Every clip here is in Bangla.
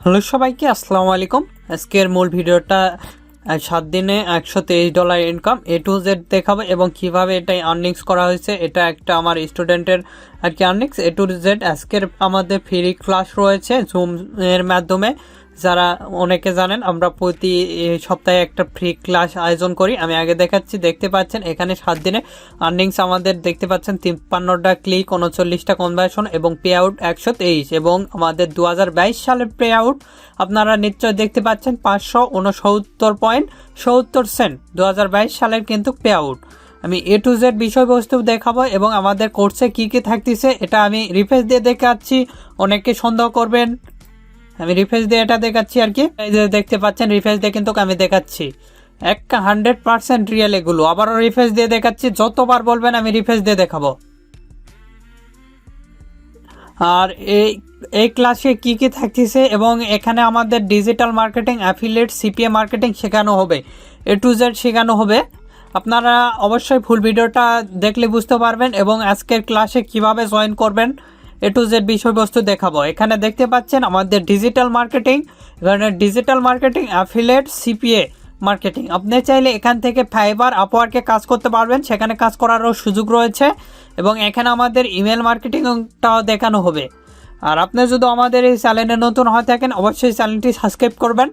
হ্যালো সবাইকে, আসসালামু আলাইকুম। আজকের মূল ভিডিওটা 7 দিনে $123 ইনকাম A to Z দেখাবো এবং কিভাবে এটা আর্নিংস করা হয়েছে। এটা একটা আমার স্টুডেন্টের আর কি আর্নিংস A to Z। আজকের আমাদের ফ্রি ক্লাস রয়েছে জুম এর মাধ্যমে। যারা অনেকে জানেন আমরা প্রতি সপ্তাহে একটা ফ্রি ক্লাস আয়োজন করি। আমি আগে দেখাচ্ছি, দেখতে পাচ্ছেন এখানে 7 দিনে আর্নিংস আমাদের দেখতে পাচ্ছেন 53টা ক্লিক, 39টা কনভার্সন এবং পে আউট 123 এবং আমাদের 2022 সালের পে আউট আপনারা নিশ্চয় দেখতে পাচ্ছেন 569.70 2022 সালের কিন্তু পে আউট। আমি A to Z বিষয়বস্তু দেখাবো এবং আমাদের কোর্সে কি কি থাকতেছে এটা আমি রিফ্রেশ দিয়ে দেখাচ্ছি। অনেকে সন্দেহ করবেন, আমি রিফ্রেশ দিয়ে এটা দেখাচ্ছি আর কি। এই যে দেখতে পাচ্ছেন রিফ্রেশ দিয়ে কিন্তু আমি দেখাচ্ছি 100% রিয়েল এগুলো। আবারও রিফ্রেশ দিয়ে দেখাচ্ছি, যতবার বলবেন আমি রিফ্রেশ দিয়ে দেখাবো। আর এই ক্লাসে কি কি থাকতেছে এবং এখানে আমাদের digital marketing, affiliate, CPA marketing শেখানো হবে, A to Z শেখানো হবে। আপনারা অবশ্যই ফুল ভিডিওটা দেখলে বুঝতে পারবেন এবং আজকের ক্লাসে কিভাবে জয়েন করবেন A to Z বিষয়বস্তু দেখাবো। এখানে দেখতে পাচ্ছেন আমাদের ডিজিটাল মার্কেটিং, এখানে digital marketing, affiliate, CPA marketing. আপনি চাইলে এখান থেকে ফাইবার, আপওয়ার্কে কাজ করতে পারবেন, সেখানে কাজ করারও সুযোগ রয়েছে এবং এখানে আমাদের ইমেল মার্কেটিংটাও দেখানো হবে। আর আপনি যদি আমাদের এই চ্যানেলে নতুন হয়ে থাকেন অবশ্যই চ্যানেলটি সাবস্ক্রাইব করবেন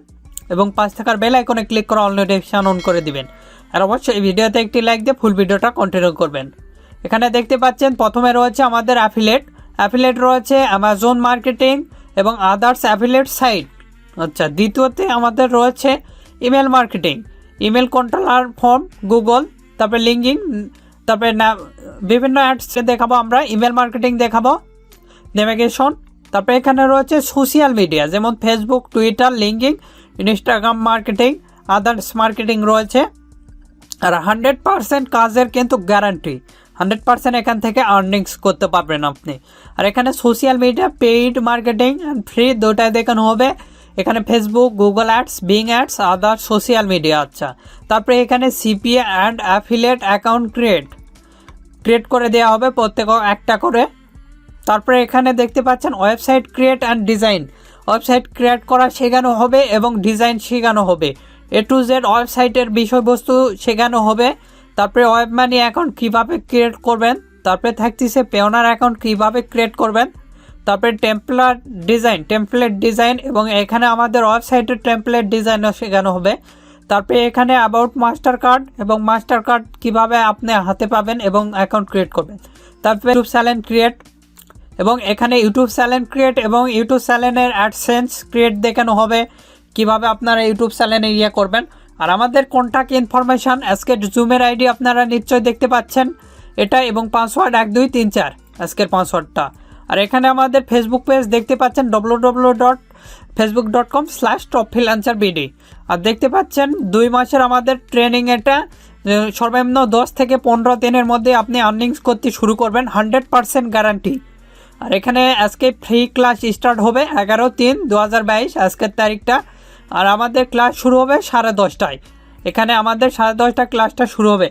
এবং পাশে থাকার বেল আইকনে ক্লিক করে অল নোটিফিকেশন অন করে দিবেন। আর অবশ্যই এই ভিডিওতে একটি লাইক দিয়ে ফুল ভিডিওটা কন্টিনিউ করবেন। এখানে দেখতে পাচ্ছেন প্রথমে রয়েছে আমাদের অ্যাফিলিয়েট রয়েছে অ্যামাজন মার্কেটিং এবং আদার্স অ্যাফিলিয়েট সাইট। আচ্ছা, দ্বিতীয়তে আমাদের রয়েছে email marketing, email controller form, Google, তারপরে লিঙ্কিং, তারপরে বিভিন্ন অ্যাডসে দেখাবো আমরা। ইমেল মার্কেটিং দেখাবো, নেভিগেশন, তারপরে এখানে রয়েছে সোশ্যাল মিডিয়া যেমন Facebook, Twitter, linking, Instagram marketing, others marketing রয়েছে। আর 100% কাজের কিন্তু গ্যারান্টি, 100% এখান থেকে আর্নিংস করতে পারবেন আপনি। আর এখানে social media, paid marketing and free দুটাই দেখানো হবে। এখানে Facebook, Google ads, being ads, আদার সোশ্যাল মিডিয়া। আচ্ছা, তারপরে এখানে CPA and affiliate account create করে দেওয়া হবে প্রত্যেক একটা করে। তারপরে এখানে দেখতে পাচ্ছেন website create and design, website create করা শেখানো হবে এবং ডিজাইন শেখানো হবে। A to Z ওয়েবসাইটের বিষয়বস্তু শেখানো হবে। তারপরে ওয়েব মানি অ্যাকাউন্ট কীভাবে ক্রিয়েট করবেন, তারপরে থাকতেছে পেওনার অ্যাকাউন্ট কীভাবে ক্রিয়েট করবেন, তারপরে টেমপ্লেট ডিজাইন এবং এখানে আমাদের ওয়েবসাইটের টেমপ্লেট ডিজাইনও শেখানো হবে। তারপরে এখানে অ্যাবাউট মাস্টার কার্ড এবং মাস্টার কার্ড কীভাবে আপনি হাতে পাবেন এবং অ্যাকাউন্ট ক্রিয়েট করবেন। তারপরে ইউটিউব চ্যানেল ক্রিয়েট এবং এখানে ইউটিউব চ্যানেল ক্রিয়েট এবং ইউটিউব চ্যানেলের অ্যাডসেন্স ক্রিয়েট দেখানো হবে, কিভাবে আপনারা ইউটিউব চ্যানেলে ইয়ে করবেন। আর আমাদের কন্ট্যাক্ট ইনফরমেশান, আজকের জুমের আইডি আপনারা নিশ্চয়ই দেখতে পাচ্ছেন এটা, এবং পাসওয়ার্ড 1234 আজকের পাসওয়ার্ডটা। আর এখানে আমাদের ফেসবুক পেজ দেখতে পাচ্ছেন www.facebook.com/topfreelancerbd। আর দেখতে পাচ্ছেন 2 মাসের আমাদের ট্রেনিং, এটা সর্বনিম্ন 10 থেকে 15 দিনের মধ্যে আপনি আর্নিংস করতে শুরু করবেন, 100% গ্যারান্টি। আর এখানে আজকে ফ্রি ক্লাস স্টার্ট হবে 11/3/2022 আজকের তারিখটা। আর আমাদের ক্লাস শুরু হবে 10:30টায়। এখানে আমাদের 10:30টা ক্লাসটা শুরু হবে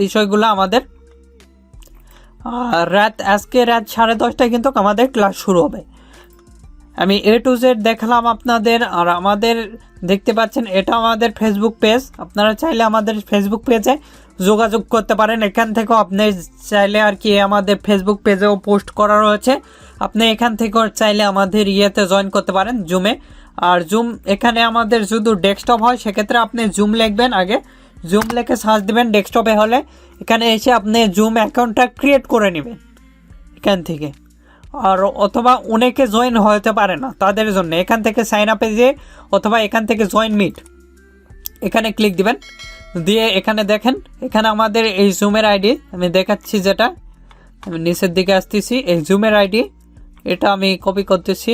বিষয়গুলো আমাদের। আর আজকে রাত 10:30টায় কিন্তু আমাদের ক্লাস শুরু হবে। আমি A to Z দেখালাম আপনাদের। আর আমাদের দেখতে পাচ্ছেন এটা আমাদের ফেসবুক পেজ, আপনারা চাইলে আমাদের ফেসবুক পেজে যোগাযোগ করতে পারেন। এখান থেকেও আপনি চাইলে আর কি আমাদের ফেসবুক পেজেও পোস্ট করা রয়েছে, আপনি এখান থেকেও চাইলে আমাদের ইয়েতে জয়েন করতে পারেন জুমে। আর জুম এখানে আমাদের শুধু ডেস্কটপ হয়, সেক্ষেত্রে আপনি জুম লিখবেন, আগে জুম লিখে সার্চ দেবেন ডেস্কটপে হলে, এখানে এসে আপনি জুম অ্যাকাউন্টটা ক্রিয়েট করে নেবেন এখান থেকে। আর অথবা অনেকে জয়েন হতে পারে না, তাদের জন্য এখান থেকে সাইন আপে যেয়ে অথবা এখান থেকে জয়েন মিট এখানে ক্লিক দিবেন, দিয়ে এখানে দেখেন এখানে আমাদের এই জুমের আইডি আমি দেখাচ্ছি, যেটা আমি নিচের দিকে আসতেছি। এই জুমের আইডি এটা আমি কপি করতেছি।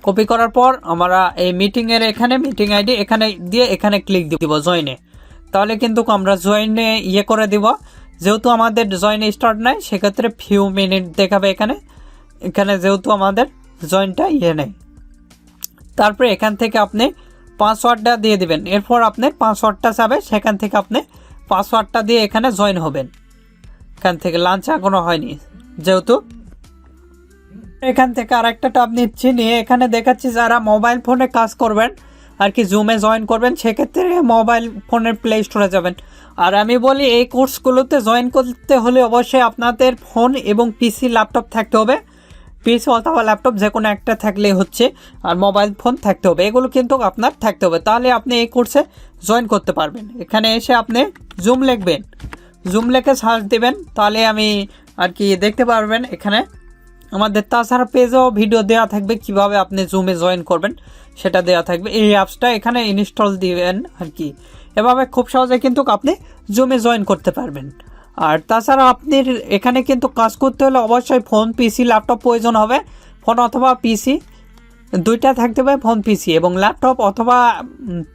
কপি করার পর আমরা এই মিটিংয়ের এখানে মিটিং আইডি এখানে দিয়ে এখানে ক্লিক দিব জয়েনে, তাহলে কিন্তু আমরা জয়েনে ইয়ে করে দিব। যেহেতু আমাদের জয়েন স্টার্ট নাই সেক্ষেত্রে ফিউ মিনিট দেখাবে এখানে যেহেতু আমাদের জয়েনটা ইয়ে নেই। তারপরে এখান থেকে আপনি পাসওয়ার্ডটা দিয়ে দিবেন, এরপর আপনি পাসওয়ার্ডটা চাবে, সেখান থেকে আপনি পাসওয়ার্ডটা দিয়ে এখানে জয়েন হবেন। এখান থেকে লাঞ্চ এখনো হয়নি যেহেতু। এখান থেকে আরেকটা ট্যাব নিচ্ছি, নিয়ে এখানে দেখাচ্ছি যারা মোবাইল ফোনে কাজ করবেন আর কি, জুমে জয়েন করবেন, সেক্ষেত্রে মোবাইল ফোনের প্লে স্টোরে যাবেন। আর আমি বলি এই কোর্সগুলোতে জয়েন করতে হলে অবশ্যই আপনাদের ফোন এবং পিসি ল্যাপটপ থাকতে হবে। পিসি অথবা ল্যাপটপ যে কোনো একটা থাকলেই হচ্ছে, আর মোবাইল ফোন থাকতে হবে, এগুলো কিন্তু আপনার থাকতে হবে, তাহলে আপনি এই কোর্সে জয়েন করতে পারবেন। এখানে এসে আপনি জুম লিখবেন, জুম লিখে সার্চ দেবেন, তাহলে আমি আর কি দেখতে পারবেন এখানে আমাদের। তাছাড়া পেজেও ভিডিও দেওয়া থাকবে কিভাবে আপনি জুমে জয়েন করবেন সেটা দেওয়া থাকবে। এই অ্যাপসটা এখানে ইনস্টল দিবেন আর কি, এভাবে খুব সহজে কিন্তু আপনি জুমে জয়েন করতে পারবেন। আর তাছাড়া আপনি এখানে কিন্তু কাজ করতে হলে অবশ্যই ফোন, পিসি, ল্যাপটপ প্রয়োজন হবে। ফোন অথবা পিসি দুইটা থাকতে হবে, ফোন পিসি, এবং ল্যাপটপ অথবা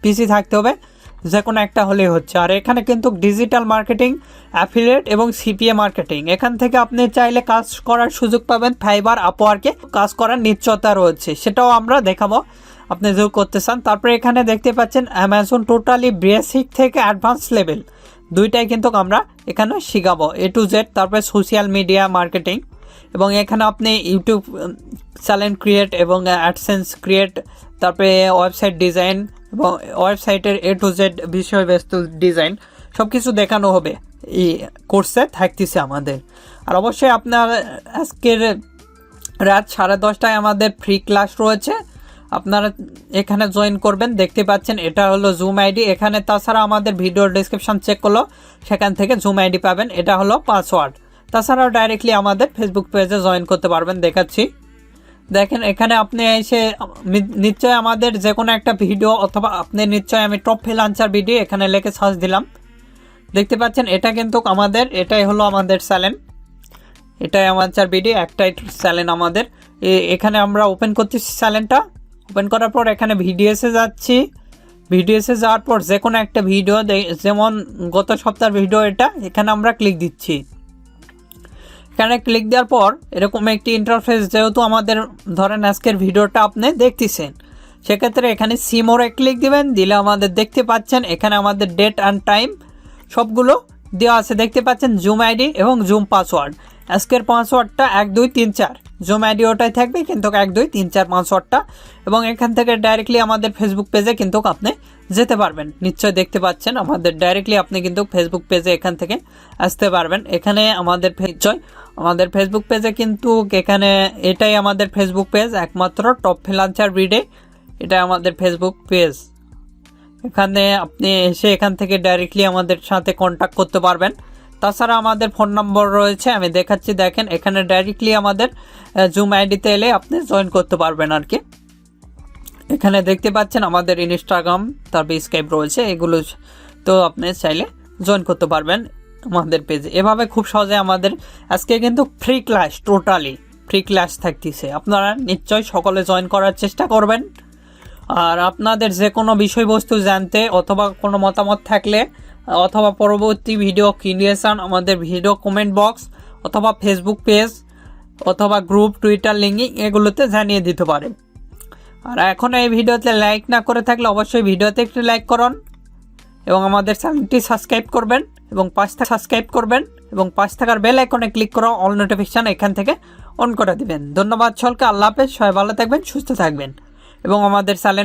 পিসি থাকতে হবে, যে কোনো একটা হলেই হচ্ছে। আর এখানে কিন্তু ডিজিটাল মার্কেটিং, অ্যাফিলিয়েট এবং সিপিএ মার্কেটিং, এখান থেকে আপনি চাইলে কাজ করার সুযোগ পাবেন। ফাইবার, আপওয়ার্কে কাজ করার নিশ্চয়তা রয়েছে, সেটাও আমরা দেখাবো আপনি যদি করতে চান। তারপরে এখানে দেখতে পাচ্ছেন অ্যামাজন টোটালি বেসিক থেকে অ্যাডভান্স লেভেল দুইটাই কিন্তু আমরা এখানে শিখাবো, A to Z। তারপরে সোশ্যাল মিডিয়া মার্কেটিং, এবং এখানে আপনি ইউটিউব চ্যানেল ক্রিয়েট এবং অ্যাডসেন্স ক্রিয়েট, তারপরে ওয়েবসাইট ডিজাইন এবং ওয়েবসাইটের A to Z বিষয়বস্তু ডিজাইন সব কিছু দেখানো হবে এই কোর্সে থাকতেছে আমাদের। আর অবশ্যই আপনার আজকের রাত 10:30টায় আমাদের ফ্রি ক্লাস রয়েছে, আপনারা এখানে জয়েন করবেন। দেখতে পাচ্ছেন এটা হলো জুম আইডি এখানে। তাছাড়া আমাদের ভিডিওর ডেসক্রিপশন চেক করলো সেখান থেকে জুম আইডি পাবেন, এটা হলো পাসওয়ার্ড। তাছাড়াও ডাইরেক্টলি আমাদের ফেসবুক পেজে জয়েন করতে পারবেন, দেখাচ্ছি। দেখেন এখানে আপনি এসে নিশ্চয় আমাদের যে কোনো একটা ভিডিও, অথবা আপনি নিশ্চয় আমি টপ ফ্রিল্যান্সার ভিডিও এখানে লিখে সার্চ দিলাম, দেখতে পাচ্ছেন এটা কিন্তু আমাদের, এটাই হলো আমাদের চ্যানেল, এটাই আমাদের ভিডিও, একটাই চ্যানেল আমাদের। এখানে আমরা ওপেন করতেছি চ্যানেলটা। ওপেন করার পর এখানে ভিডিওসে যাচ্ছি, ভিডিওসে যাওয়ার পর যে কোনো একটা ভিডিও, যেমন গত সপ্তাহের ভিডিও এটা, এখানে আমরা ক্লিক দিচ্ছি। এখানে ক্লিক দেওয়ার পর এরকম একটি ইন্টারফেস, যেহেতু আমাদের ধরেন আজকের ভিডিওটা আপনি দেখতেছেন, সেক্ষেত্রে এখানে সি মোরে ক্লিক দিবেন। দিলে আমাদের দেখতে পাচ্ছেন এখানে আমাদের ডেট অ্যান্ড টাইম সবগুলো দেওয়া আছে, দেখতে পাচ্ছেন জুম আইডি এবং জুম পাসওয়ার্ড। আজকের পাসওয়ার্ডটা 1 2 3 4, জুম আইডি ওটাই থাকবে, কিন্তু 1 2 3 4 পাসওয়ার্ডটা। এবং এখান থেকে ডাইরেক্টলি আমাদের ফেসবুক পেজে কিন্তু আপনি যেতে পারবেন, নিশ্চয় দেখতে পাচ্ছেন আমাদের ডাইরেক্টলি আপনি কিন্তু ফেসবুক পেজে এখান থেকে আসতে পারবেন। এখানে আমাদের আমাদের ফেসবুক পেজে কিন্তু এখানে এটাই আমাদের ফেসবুক পেজ, একমাত্র টপ ফ্রিল্যান্সার ভিডিও, এটা আমাদের ফেসবুক পেজ। এখানে আপনি এসে এখান থেকে ডাইরেক্টলি আমাদের সাথে কন্ট্যাক্ট করতে পারবেন। তাছাড়া আমাদের ফোন নম্বর রয়েছে, আমি দেখাচ্ছি। দেখেন এখানে ডাইরেক্টলি আমাদের জুম আইডিতে এলে আপনি জয়েন করতে পারবেন আর কি। এখানে দেখতে পাচ্ছেন আমাদের ইনস্টাগ্রাম, তারপর স্কাইপ রয়েছে, এগুলো তো আপনি চাইলে জয়েন করতে পারবেন আমাদের পেজে। এভাবে খুব সহজে আমাদের আজকে কিন্তু free class, totally free class থাকতেছে, আপনারা নিশ্চয়ই সকলে জয়েন করার চেষ্টা করবেন। আর আপনাদের যে কোনো বিষয়বস্তু জানতে অথবা কোনো মতামত থাকলে, অথবা পরবর্তী ভিডিও ক্রিয়েশন আমাদের ভিডিও কমেন্ট বক্স অথবা ফেসবুক পেজ অথবা গ্রুপ, টুইটার লিঙ্ক এগুলোতে জানিয়ে দিতে পারেন। আর এখন এই ভিডিওতে লাইক না করে থাকলে অবশ্যই ভিডিওতে একটু লাইক করুন, এবং আমাদের চ্যানেলটি সাবস্ক্রাইব করবেন, এবং পাঁচ থাকার বেল আইকনে ক্লিক করে অল নোটিফিকেশন এখান থেকে অন করে দিবেন। ধন্যবাদ সকলকে, আল্লাহ হাফেজ, সবাই ভালো থাকবেন, সুস্থ থাকবেন, এবং আমাদের চ্যানেলে